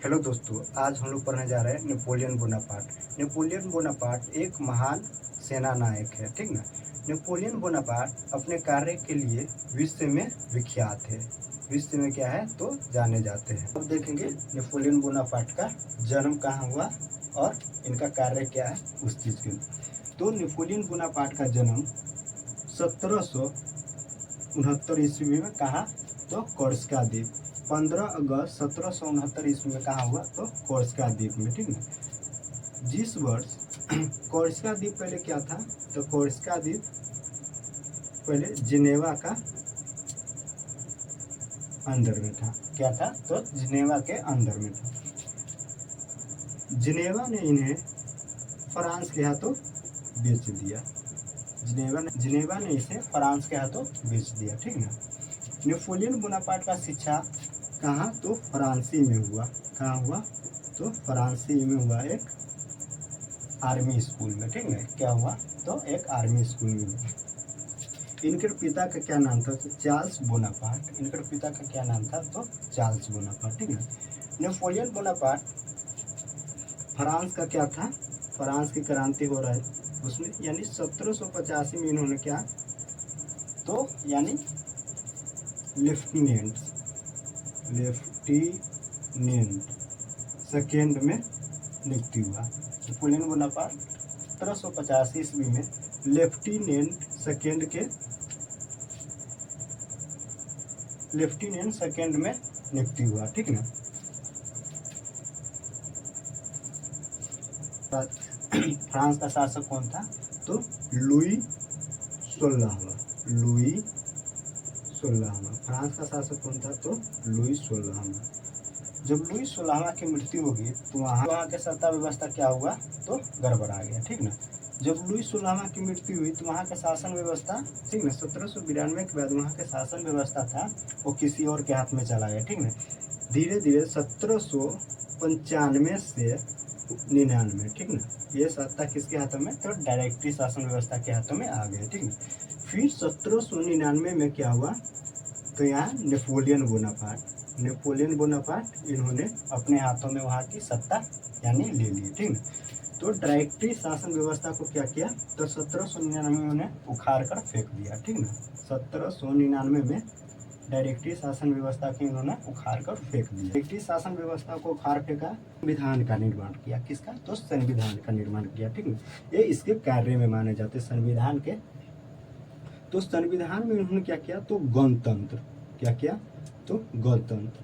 Hello दोस्तों, आज हम लोग पढ़ने जा रहे हैं नेपोलियन बोनापार्ट। नेपोलियन बोनापार्ट एक महान सेना नायक है, ठीक ना। नेपोलियन बोनापार्ट अपने कार्य के लिए विश्व में विख्यात है। विश्व में क्या है तो जाने जाते हैं। अब देखेंगे नेपोलियन बोनापार्ट का जन्म कहाँ हुआ और इनका कार्य क्या है उस चीज़ के। तो नेपोलियन बोनापार्ट का जन्म 1769 ईस्वी में कहा तो कोर्सिका द्वीप। 15 अगस्त 1769 ईस्वी में कहा हुआ तो कोर्सिका द्वीप में, ठीक है। जिस वर्ष कोर्सिका द्वीप पहले क्या था तो कोर्सिका द्वीप पहले जिनेवा का अंदर में था। क्या था तो जिनेवा के अंदर में था। जिनेवा ने इन्हें फ्रांस के हाथों बेच दिया। जिनेवा ने इसे फ्रांस के हाथों बेच दिया, ठीक ना। नेपोलियन बोनापार्ट का शिक्षा कहाँ तो फ्रांसी में हुआ। कहाँ हुआ तो फ्रांसी में हुआ, एक आर्मी स्कूल में, ठीक है। क्या हुआ तो एक आर्मी स्कूल में हुआ। इनके पिता का क्या नाम था तो चार्ल्स बोनापार्ट। इनके पिता का क्या नाम था तो चार्ल्स बोनापार्ट, ठीक है। नेपोलियन बोनापार्ट फ्रांस का क्या था, फ्रांस की क्रांति हो रहा है उसमें, यानी 1785 में इन्होंने क्या तो यानी लेफ्टिनेंट सेकेंड में नियुक्ति हुआ। नेपोलियन बोनापार्ट 1785 ईस्वी में लेफ्टिनेंट सेकेंड में नियुक्ति हुआ, ठीक ना। फ्रांस का शासक कौन था तो लुई 16वां। फ्रांस का शासक कौन था तो लुई 16वां। जब लुई 16वां की मृत्यु होगी तो वहाँ के सत्ता व्यवस्था क्या हुआ तो गड़बड़ा गया, ठीक ना। जब लुई 16वां की मृत्यु हुई तो वहाँ का शासन व्यवस्था, ठीक ना, 1792 के बाद वहाँ का शासन व्यवस्था था वो किसी और के हाथ में चला गया, ठीक ना। धीरे धीरे 1795 से 99, ठीक ना, ये सत्ता किसके हाथों में तो डायरेक्टरी शासन व्यवस्था के हाथों में आ गए, ठीक ना। फिर 1799 में क्या हुआ तो यहाँ नेपोलियन बोनापार्ट इन्होंने अपने हाथों में वहाँ की सत्ता यानी ले ली, ठीक ना। तो डायरेक्टरी शासन व्यवस्था को क्या किया तो 1799 में उन्हें उखाड़ कर फेंक दिया, ठीक ना। 1799 में डायरेक्टरी शासन व्यवस्था की इन्होंने उखाड़ कर फेंक दिया। डायरेक्टरी शासन व्यवस्था को उखाड़ फेंका, संविधान का निर्माण किया। किसका तो संविधान का निर्माण किया, ठीक है। ये इसके कार्य में माने जाते संविधान के। तो संविधान में इन्होंने क्या किया तो गणतंत्र, क्या किया तो गणतंत्र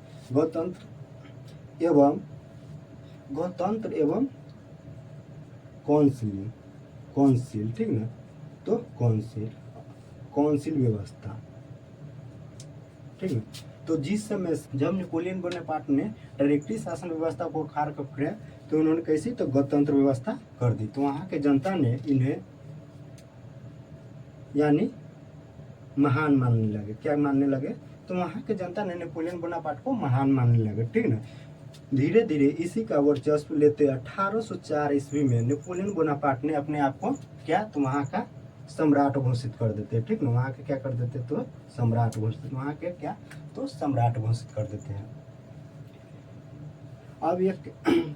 एवं कौंसिल, ठीक ना। तो कौंसिल व्यवस्था, ठीक है। तो जिस समय जब नेपोलियन बोनापार्ट ने डायरेक्टरी शासन व्यवस्था को उखाड़ कर फेंका तो उन्होंने कैसी तो गणतंत्र व्यवस्था कर दी। तो वहाँ के जनता ने इन्हें यानी महान मानने लगे। क्या मानने लगे तो वहाँ के जनता ने नेपोलियन बोनापार्ट को महान मानने लगे, ठीक ना। धीरे धीरे इसी का वर्चस्व लेते 1804 ईस्वी में नेपोलियन बोनापार्ट ने अपने आप को क्या तो वहाँ का सम्राट घोषित कर देते, ठीक ना। वहाँ के क्या कर देते तो सम्राट घोषित, वहाँ के क्या तो सम्राट घोषित कर देते हैं। अब ये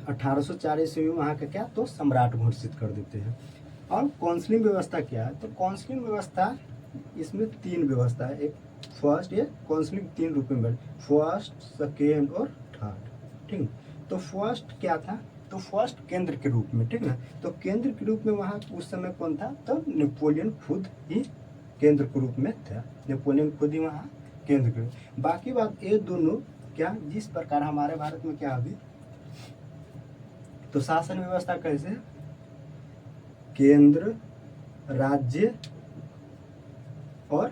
1804 ईस्वी में वहाँ का क्या तो सम्राट घोषित कर देते हैं। और काउंसलिंग व्यवस्था क्या है तो काउंसलिंग व्यवस्था इसमें 3 व्यवस्था है। एक फर्स्ट, ये काउंसलिंग 3 रूप में, फर्स्ट, सेकेंड और थर्ड, ठीक है। तो फर्स्ट क्या था तो फर्स्ट केंद्र के रूप में, ठीक ना। तो केंद्र के रूप में वहाँ उस समय कौन था तो नेपोलियन खुद ही केंद्र के रूप में था। नेपोलियन खुद ही वहाँ केंद्र के रूप। बाकी बात ये दोनों क्या जिस प्रकार हमारे भारत में क्या अभी तो शासन व्यवस्था कैसे केंद्र, राज्य और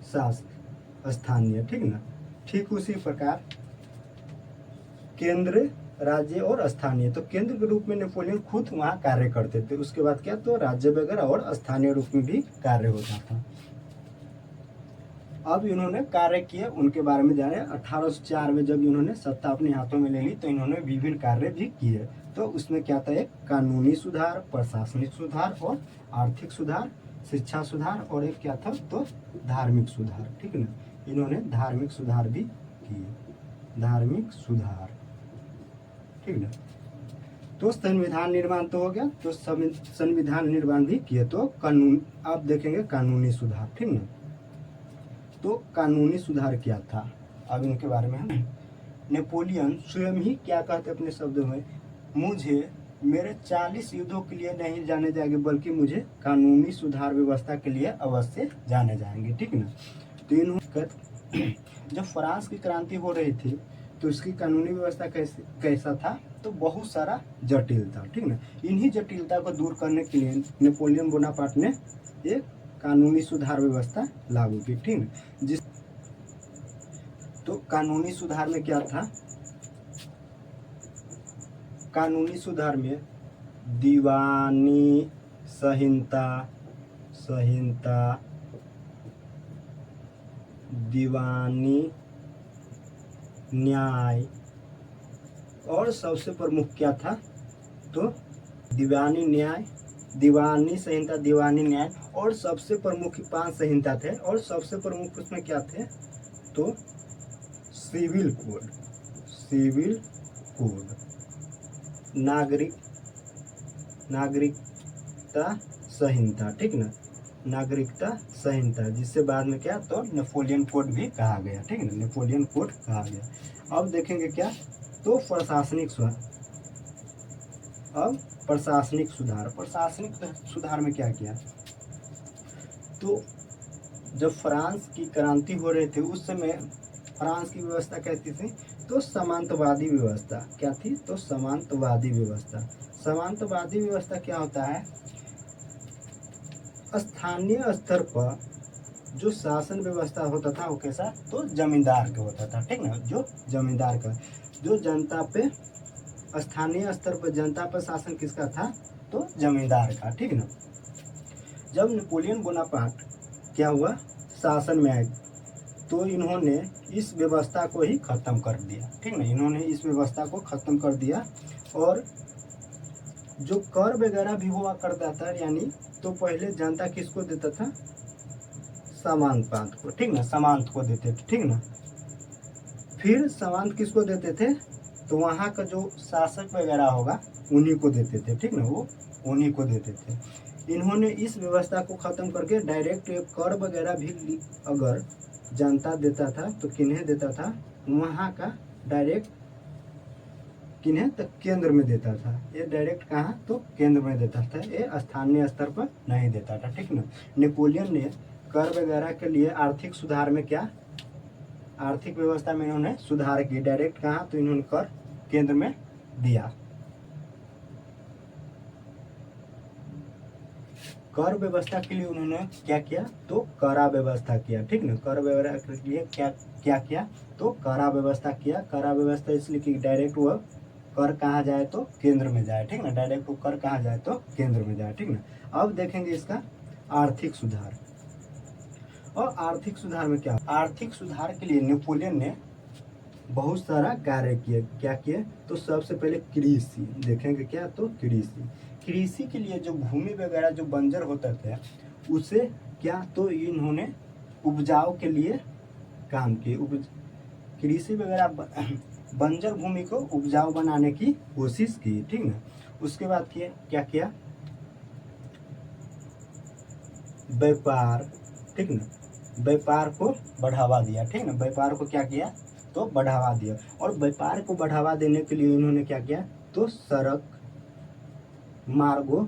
शासन स्थानीय, ठीक ना। ठीक उसी प्रकार केंद्र, राज्य और स्थानीय। तो केंद्र के रूप में नेपोलियन खुद वहाँ कार्य करते थे। उसके बाद क्या तो राज्य वगैरह और स्थानीय रूप में भी कार्य होता था। अब इन्होंने कार्य किए उनके बारे में जाने। 1804 में जब इन्होंने सत्ता अपने हाथों में ले ली तो इन्होंने विभिन्न कार्य भी किए। तो उसमें क्या था एक कानूनी सुधार, प्रशासनिक सुधार और आर्थिक सुधार, शिक्षा सुधार और एक क्या था तो धार्मिक सुधार, ठीक ना। इन्होंने धार्मिक सुधार भी किए, धार्मिक सुधार। ठीक ना। तो संविधान निर्माण तो हो गया, तो संविधान निर्माण भी किए। तो कानून आप देखेंगे कानूनी सुधार, ठीक ना। तो कानूनी सुधार क्या था, अब इनके बारे में हम नेपोलियन स्वयं ही क्या कहते अपने शब्दों में, मुझे मेरे 40 युद्धों के लिए नहीं जाने जाएंगे, बल्कि मुझे कानूनी सुधार व्यवस्था के लिए अवश्य जाने जाएंगे, ठीक ना। तो इन्होंने जब फ्रांस की क्रांति हो रही थी तो इसकी कानूनी व्यवस्था कैसा था, तो बहुत सारा जटिल था, ठीक ना। इन्हीं जटिलता को दूर करने के लिए नेपोलियन बोनापार्ट ने एक कानूनी सुधार व्यवस्था लागू की, ठीक ना। जिस तो कानूनी सुधार में क्या था, कानूनी सुधार में दीवानी संहिता, दीवानी न्याय, और सबसे प्रमुख क्या था, तो दीवानी न्याय, दीवानी संहिता, दीवानी न्याय, और सबसे प्रमुख 5 संहिता थे, और सबसे प्रमुख उसमें क्या थे, तो सिविल कोड, नागरिकता संहिता, ठीक ना, नागरिकता संहिता, जिससे बाद में क्या, तो नेपोलियन कोड भी कहा गया, ठीक है, नेपोलियन कोड कहा गया। अब देखेंगे क्या, तो प्रशासनिक सुधार में क्या किया, तो जब फ्रांस की क्रांति हो रही थी उस समय फ्रांस की व्यवस्था कैसी थी, तो सामंतवादी व्यवस्था क्या थी, तो सामंतवादी व्यवस्था क्या होता है, स्थानीय स्तर पर जो शासन व्यवस्था होता था वो कैसा, तो जमींदार का होता था, ठीक ना, जो जमींदार का, जो जनता पे स्थानीय स्तर पर जनता पर शासन किसका था, तो जमींदार का, ठीक ना। जब नेपोलियन बोनापार्ट क्या हुआ, शासन में आए, तो इन्होंने इस व्यवस्था को ही खत्म कर दिया, ठीक ना, इन्होंने इस व्यवस्था को खत्म कर दिया। और जो कर वगैरह भी हुआ करता था, यानी तो पहले जनता किसको देता था, सामंत को, ठीक ना, सामंत को देते थे, ठीक ना। फिर सामंत किसको देते थे, तो वहाँ का जो शासक वगैरह होगा उन्हीं को देते थे, ठीक ना, वो उन्हीं को देते थे। इन्होंने इस व्यवस्था को खत्म करके डायरेक्ट कर वगैरह भी अगर जनता देता था तो किन्हें देता था, वहाँ का डायरेक्ट किन्हें, तो केंद्र में देता था। ये डायरेक्ट कहाँ, तो केंद्र में देता था, ये स्थानीय स्तर पर नहीं देता था, ठीक ना। नेपोलियन ने कर वगैरह के लिए आर्थिक सुधार में क्या, आर्थिक व्यवस्था में इन्होंने सुधार किए, डायरेक्ट कहाँ, तो इन्होंने कर केंद्र में दिया। कर व्यवस्था के लिए उन्होंने क्या किया, तो करा व्यवस्था किया, ठीक ना। कर व्यवस्था के लिए क्या क्या किया, तो करा व्यवस्था किया। करा व्यवस्था इसलिए कि डायरेक्ट वह कर कहाँ जाए, तो केंद्र में जाए, ठीक ना, डायरेक्ट वो कर कहाँ जाए, तो केंद्र में जाए, ठीक ना। अब देखेंगे इसका आर्थिक सुधार। और आर्थिक सुधार में क्या, आर्थिक सुधार के लिए नेपोलियन ने बहुत सारा कार्य किए। क्या किए, तो सबसे पहले कृषि देखेंगे क्या, तो कृषि के लिए जो भूमि वगैरह जो बंजर होता था उसे क्या, तो इन्होंने उपजाऊ के लिए काम किए। कृषि वगैरह बंजर भूमि को उपजाऊ बनाने की कोशिश की, ठीक ना। उसके बाद किए क्या किया, व्यापार, ठीक ना, व्यापार को बढ़ावा दिया, ठीक ना, व्यापार को क्या किया, तो बढ़ावा दिया। और व्यापार को बढ़ावा देने के लिए इन्होंने क्या किया, तो सड़क मार्गों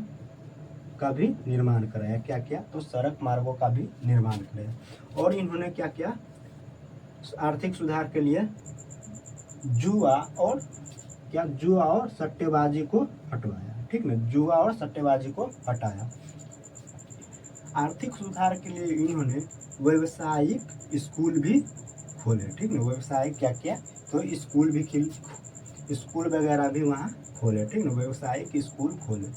का भी निर्माण कराया। क्या किया, तो सड़क मार्गों का भी निर्माण कराया। और इन्होंने क्या किया, आर्थिक सुधार के लिए जुआ और सट्टेबाजी को हटवाया, ठीक ना, जुआ और सट्टेबाजी को हटाया। आर्थिक सुधार के लिए इन्होंने व्यवसायिक स्कूल भी खोले, ठीक ना, व्यवसायिक क्या किया, तो स्कूल वगैरह भी वहाँ खोले, ठीक ना, व्यवसायिक स्कूल खोले।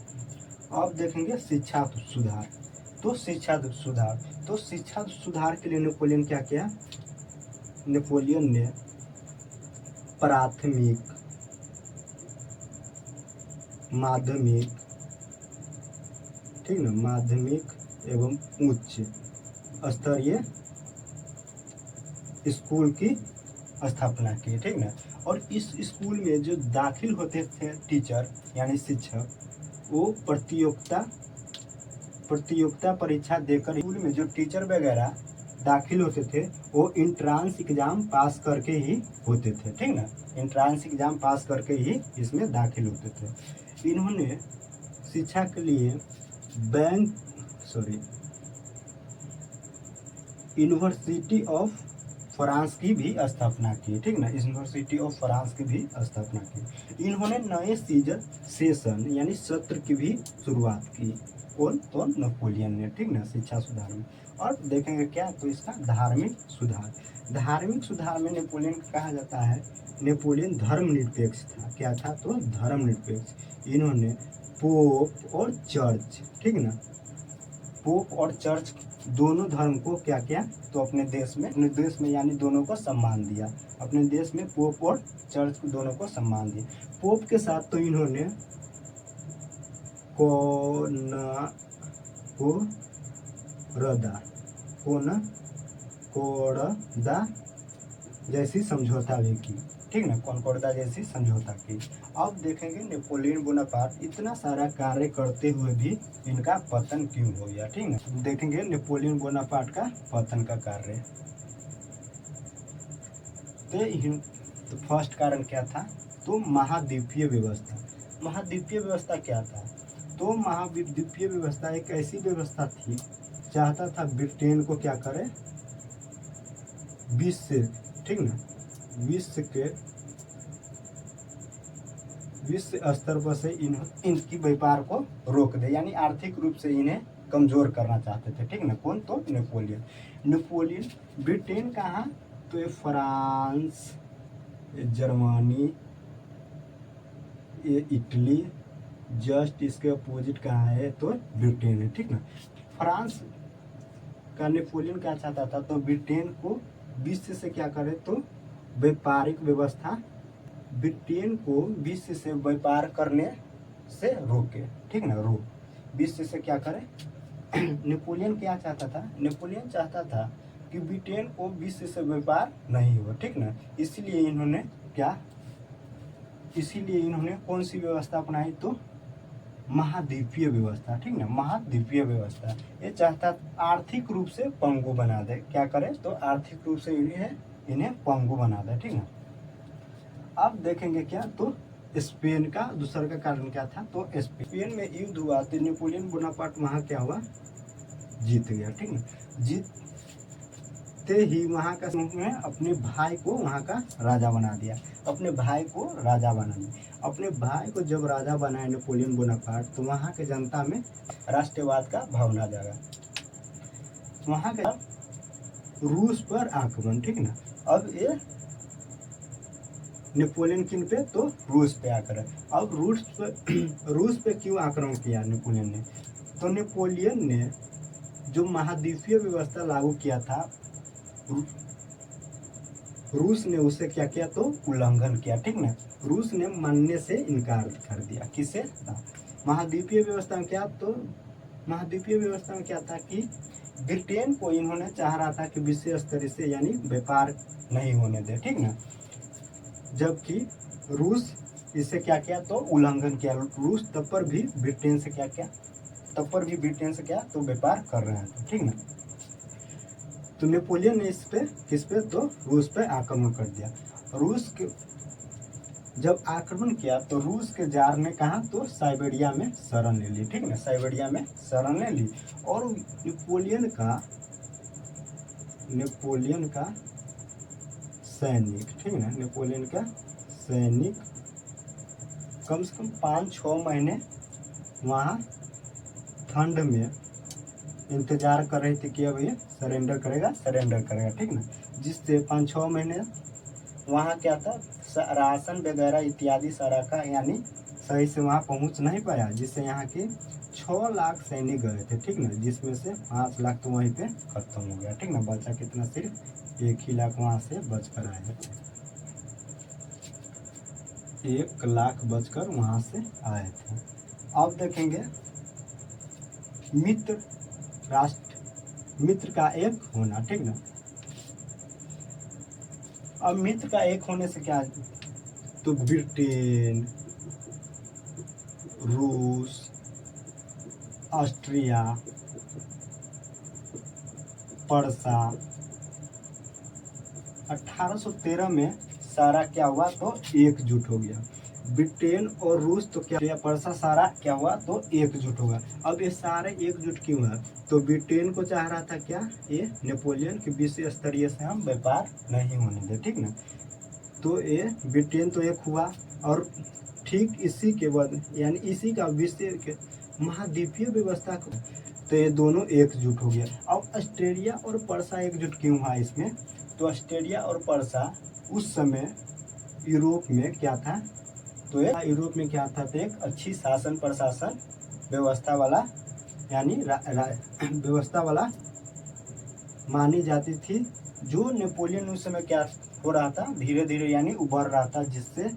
अब देखेंगे शिक्षा सुधार। तो शिक्षा सुधार के लिए नेपोलियन क्या किया, नेपोलियन ने प्राथमिक, माध्यमिक, ठीक ना, माध्यमिक एवं उच्च स्तरीय स्कूल की स्थापना की, ठीक ना। और इस स्कूल में जो दाखिल होते थे टीचर यानी शिक्षक, वो प्रतियोगिता परीक्षा देकर, स्कूल में जो टीचर वगैरह दाखिल होते थे वो इंट्रांस एग्जाम पास करके ही होते थे, ठीक ना। इंट्रांस एग्जाम पास करके ही इसमें दाखिल होते थे। इन्होंने शिक्षा के लिए यूनिवर्सिटी ऑफ फ्रांस की भी स्थापना की, ठीक ना। यूनिवर्सिटी ऑफ फ्रांस की भी स्थापना की। इन्होंने नए सेशन यानी सत्र की भी शुरुआत की। कौन? तो नेपोलियन ने, ठीक ना, शिक्षा सुधार में। और देखेंगे क्या, तो इसका धार्मिक सुधार में नेपोलियन को कहा जाता है, नेपोलियन धर्मनिरपेक्ष था। क्या था? तो धर्मनिरपेक्ष। इन्होंने पोप और चर्च, ठीक ना, पोप और चर्च दोनों धर्म को क्या किया, तो अपने देश में यानी दोनों को सम्मान दिया। अपने देश में पोप और चर्च दोनों को सम्मान दिया। पोप के साथ तो इन्होंने कोणकोडा जैसी समझौता भी की, ठीक ना, कॉनकोर्डा जैसी समझौता की। अब देखेंगे नेपोलियन बोनापार्ट इतना सारा कार्य करते हुए भी इनका पतन क्यों हो गया, ठीक ना। देखेंगे नेपोलियन बोनापार्ट का पतन का कार्य। तो फर्स्ट कारण क्या था, तो महाद्वीपीय व्यवस्था। महाद्वीपीय व्यवस्था क्या था, तो महाद्वीपीय व्यवस्था एक ऐसी व्यवस्था थी, चाहता था ब्रिटेन को क्या करे, विश्व, ठीक ना, विश्व स्तर पर से इनकी व्यापार को रोक दे, यानी आर्थिक रूप से इन्हें कमजोर करना चाहते थे, ठीक ना। कौन? तो नेपोलियन। ब्रिटेन कहाँ, तो ये फ्रांस, ये जर्मनी, ये इटली, जस्ट इसके अपोजिट कहाँ है, तो ब्रिटेन है, ठीक ना। फ्रांस का नेपोलियन क्या चाहता था, तो ब्रिटेन को विश्व से क्या करे, तो व्यापारिक व्यवस्था, ब्रिटेन को विश्व से व्यापार करने से रोके, ठीक ना, विश्व से क्या करे। नेपोलियन क्या चाहता था, नेपोलियन चाहता था कि ब्रिटेन को विश्व से व्यापार नहीं हो, ठीक ना। इसीलिए इन्होंने कौन सी व्यवस्था अपनाई, तो महाद्वीपीय व्यवस्था, ठीक ना, महाद्वीपीय व्यवस्था। ये चाहता आर्थिक रूप से पंगु बना दे, क्या करे, तो आर्थिक रूप से इन्हें पंगु बना दे, ठीक ना। अब देखेंगे क्या, तो स्पेन का दूसरा का कारण क्या था, तो स्पेन में युद्ध हुआ तो नेपोलियन बोनापार्ट वहां क्या हुआ, जीत गया, ठीक ना। जीतते ही वहां का में अपने भाई को वहां का राजा बना दिया। अपने भाई को जब राजा बनाया नेपोलियन बोनापार्ट, तो वहां के जनता में राष्ट्रवाद का भावना जागा। वहां का रूस पर आक्रमण, ठीक ना। अब ये नेपोलियन किन पे, तो रूस पे आक्रमण। अब रूस पे क्यों आक्रमण किया नेपोलियन ने, तो नेपोलियन ने जो महाद्वीपीय व्यवस्था लागू किया था, रूस ने उसे क्या किया, तो उल्लंघन किया, ठीक ना। रूस ने मानने से इनकार कर दिया, किसे, महाद्वीपीय व्यवस्था में क्या, तो महाद्वीपीय व्यवस्था में क्या था कि ब्रिटेन को इन्होंने चाह रहा था कि विश्व स्तर से यानी व्यापार नहीं होने दे, ठीक ना। जबकि रूस इसे क्या किया, तो उल्लंघन किया। रूस तब पर भी ब्रिटेन से क्या, तो व्यापार कर रहे हैं, ठीक ना। तो नेपोलियन ने किस पे, तो रूस पे आक्रमण कर दिया। रूस के जब आक्रमण किया तो रूस के जार ने कहा, तो साइबेरिया में शरण ले ली, ठीक ना, साइबेरिया में शरण ले ली। और नेपोलियन का सैनिक, ठीक ना, नेपोलियन का सैनिक कम से कम 5-6 महीने वहाँ ठंड में इंतजार कर रहे थे कि अब ये सरेंडर करेगा, ठीक ना। जिससे 5-6 महीने वहाँ क्या था, राशन वगैरह इत्यादि सारा का यानी सही से वहाँ पहुँच नहीं पाया, जिससे यहाँ के 6 लाख सैनिक गए थे, ठीक ना। जिसमें से 5 लाख तो वहीं पे खत्म हो गया, ठीक ना। बचा कितना, सिर्फ 1 ही लाख वहाँ से बचकर आए थे। 1 लाख बचकर वहाँ से आए थे। अब देखेंगे मित्र का एक होना, ठीक ना। अब मित्र का एक होने से क्या, तो ब्रिटेन, रूस, ऑस्ट्रिया, पर्सा, 1813 में सारा क्या हुआ, तो एकजुट हो गया। ब्रिटेन और रूस तो क्या, पर्सा, सारा क्या हुआ, तो एकजुट होगा। अब ये सारे एकजुट क्यों हुआ, तो ब्रिटेन को चाह रहा था क्या, ये नेपोलियन के विश्व स्तरीय से हम व्यापार नहीं होने दे, ठीक ना। तो ये ब्रिटेन तो एक हुआ, और ठीक इसी के बाद यानी इसी का विश्व के महाद्वीपीय व्यवस्था को, तो ये दोनों एकजुट हो गया। अब ऑस्ट्रेलिया और पर्सा एकजुट क्यों हुआ इसमें, तो ऑस्ट्रेलिया और पर्सा उस समय यूरोप में क्या था, तो यूरोप में क्या था, तो एक अच्छी शासन प्रशासन व्यवस्था वाला यानी व्यवस्था वाला मानी जाती थी, जो नेपोलियन उस समय क्या हो रहा था, धीरे धीरे यानी उभर रहा था, जिससे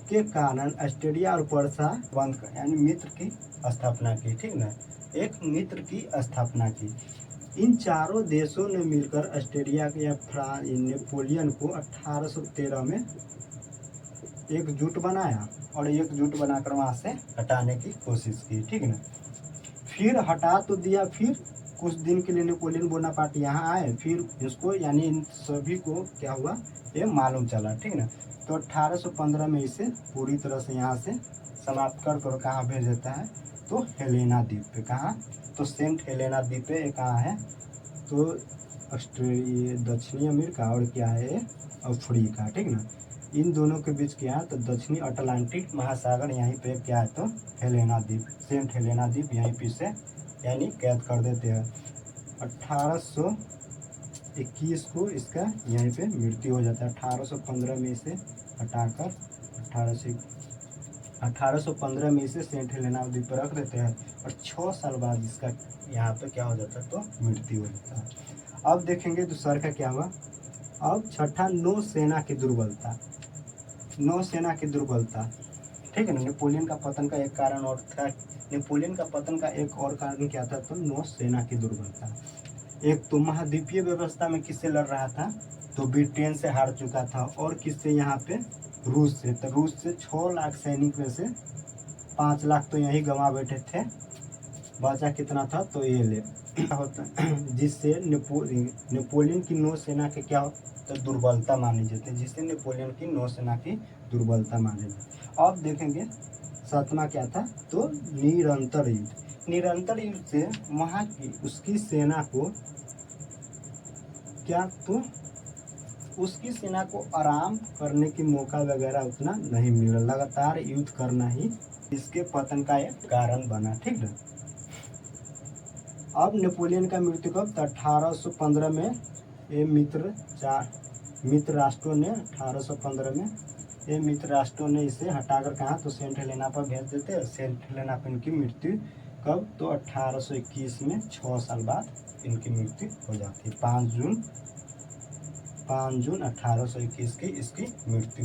के कारण ऑस्ट्रेलिया और पर्सा बंद यानी मित्र की स्थापना की, ठीक ना, एक मित्र की स्थापना की। इन चारों देशों ने मिलकर ऑस्ट्रेलिया के या नेपोलियन को 1813 में एकजुट बनाया, और एकजुट बनाकर वहां से हटाने की कोशिश की, ठीक ना। फिर हटा तो दिया, फिर कुछ दिन के लिए नेपोलियन बोनापार्ट यहाँ आए, फिर इसको यानी इन सभी को क्या हुआ, ये मालूम चला, ठीक ना। तो 1815 में इसे पूरी तरह से यहाँ से समाप्त कर कहाँ भेज देता है, तो हेलेना द्वीप पे। कहाँ, तो सेंट हेलेना द्वीप पे कहाँ है, तो ऑस्ट्रेलिया, दक्षिणी अमेरिका, और क्या है, अफ्रीका, ठीक ना। इन दोनों के बीच क्या है, तो दक्षिणी अटलांटिक महासागर, यहीं पे क्या है, तो हेलेना द्वीप, सेंट हेलेना द्वीप, यहीं पे से यानी कैद कर देते हैं। 1821 को इसका यहीं पे मृत्यु हो जाता है। 1815 में इसे हटाकर 1815 में इसे सेंट हेलेना द्वीप पर रख देते हैं, और 6 साल बाद इसका यहाँ पे क्या हो जाता है, तो मृत्यु हो जाता है। अब देखेंगे दूसरा का क्या हुआ। अब छठा, नौसेना की दुर्बलता। नौसेना की दुर्बलता, ठीक है ना। नेपोलियन का पतन का एक कारण और था, नेपोलियन का पतन का एक और कारण क्या था, तो नौसेना की दुर्बलता। एक तो महाद्वीपीय व्यवस्था में किससे लड़ रहा था, तो ब्रिटेन से हार चुका था, और किससे, यहाँ पे रूस से। तो रूस से 6 लाख सैनिक में से 5 लाख तो यही गंवा बैठे थे, बचा कितना था, तो ये ले होता, जिससे नेपोलियन की नौसेना के क्या तो दुर्बलता मानी जाती है, जिससे नेपोलियन की नौसेना की दुर्बलता मानी जाती है। अब देखेंगे 7वां क्या था, तो निरंतर युद्ध। निरंतर युद्ध से वहाँ की उसकी सेना को क्या, तो उसकी सेना को आराम करने की मौका वगैरह उतना नहीं मिला, लगातार युद्ध करना ही इसके पतन का एक कारण बना, ठीक है। अब नेपोलियन का मृत्यु कब, तो 1815 में ये मित्र राष्ट्रों ने 1815 में ये मित्र राष्ट्रों ने इसे हटाकर कहाँ, तो सेंट हेलेना पर भेज देते हैं। सेंट हेलेना पर इनकी मृत्यु कब, तो 1821 में 6 साल बाद इनकी मृत्यु हो जाती है। 5 जून 1821 की इसकी मृत्यु